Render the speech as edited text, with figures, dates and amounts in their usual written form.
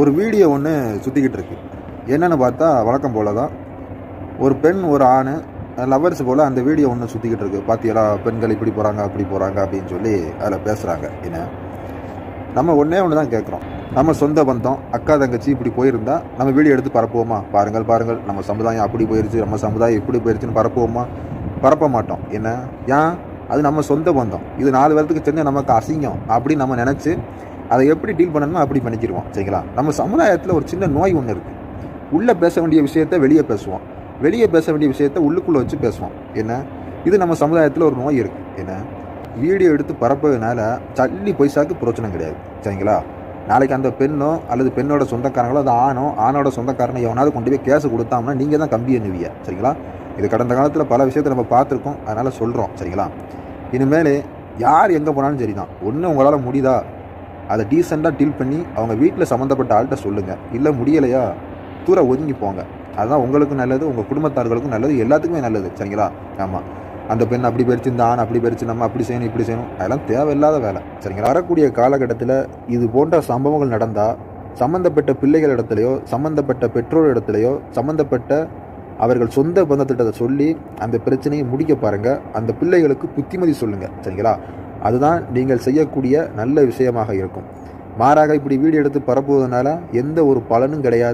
ஒரு வீடியோ ஒன்று சுற்றிக்கிட்டு இருக்கு. என்னென்னு பார்த்தா வழக்கம் போல தான் ஒரு பெண் ஒரு ஆண் லவர்ஸ் போல் அந்த வீடியோ ஒன்று சுற்றிக்கிட்டு இருக்கு. பார்த்தியலா, பெண்கள் இப்படி போகிறாங்க அப்படி போகிறாங்க அப்படின்னு சொல்லி அதில் பேசுகிறாங்க. என்ன, நம்ம ஒன்றே ஒன்று தான் கேட்குறோம். நம்ம சொந்த பந்தம் அக்கா தங்கச்சி இப்படி போயிருந்தா நம்ம வீடியோ எடுத்து பரப்புவோமா? பாருங்கள் பாருங்கள், நம்ம சமுதாயம் அப்படி போயிருச்சு, நம்ம சமுதாயம் இப்படி போயிருச்சுன்னு பரப்புவோமா? பரப்ப மாட்டோம். என்ன, ஏன்? அது நம்ம சொந்த பந்தம், இது 4 பேர்த்துக்கு தெரிஞ்ச நமக்கு அசிங்கம் அப்படின்னு நம்ம நினச்சி அதை எப்படி டீல் பண்ணணுமோ அப்படி பண்ணிக்கிடுவோம். சரிங்களா? நம்ம சமுதாயத்தில் ஒரு சின்ன நோய் ஒன்று இருக்குது. உள்ளே பேச வேண்டிய விஷயத்தை வெளியே பேசுவோம், வெளியே பேச வேண்டிய விஷயத்தை உள்ளுக்குள்ளே வச்சு பேசுவோம். என்ன, இது நம்ம சமுதாயத்தில் ஒரு நோய் இருக்குது. என்ன, வீடியோ எடுத்து பரப்புறதுனால சல்லி பைசாக்கு பிரச்சனை கிடையாது. சரிங்களா? நாளைக்கு அந்த பெண்ணோ அல்லது பெண்ணோட சொந்தக்காரங்களோ அது ஆணோட சொந்தக்காரனை எவனாவது கொண்டு போய் கேஸு கொடுத்தாங்கன்னா நீங்கள் தான் கம்பி எண்ணுவீங்க. சரிங்களா? இது கடந்த காலத்தில் பல விஷயத்தை நம்ம பார்த்துருக்கோம், அதனால் சொல்கிறோம். சரிங்களா? இனிமேல் யார் எங்கே போனாலும் சரி தான், ஒன்று உங்களால் முடியுதா அதை டீசெண்டாக டீல் பண்ணி அவங்க வீட்டில் சம்மந்தப்பட்ட ஆள்கிட்ட சொல்லுங்கள். இல்லை முடியலையா தூர ஒதுங்கி போங்க. அதுதான் உங்களுக்கும் நல்லது, உங்கள் குடும்பத்தார்களுக்கும் நல்லது, எல்லாத்துக்குமே நல்லது. சரிங்களா? ஆமாம், அந்த பெண் அப்படி போயிடுச்சு, இந்த ஆண் அப்படி போயிடுச்சு, நம்ம அப்படி செய்யணும் இப்படி செய்யணும், அதெல்லாம் தேவையில்லாத வேலை. சரிங்களா? வரக்கூடிய காலகட்டத்தில் இது போன்ற சம்பவங்கள் நடந்தால் சம்மந்தப்பட்ட பிள்ளைகள் இடத்துலையோ சம்மந்தப்பட்ட பெற்றோர் இடத்துலையோ சம்மந்தப்பட்ட அவர்கள் சொந்த பந்தத்திட்ட சொல்லி அந்த பிரச்சனையை முடிக்க பாருங்கள். அந்த பிள்ளைகளுக்கு புத்திமதி சொல்லுங்கள். சரிங்களா? அதுதான் நீங்கள் செய்யக்கூடிய நல்ல விஷயமாக இருக்கும். மாறாக இப்படி வீடியோ எடுத்து பரப்புவதனால எந்த ஒரு பலனும் கிடையாது.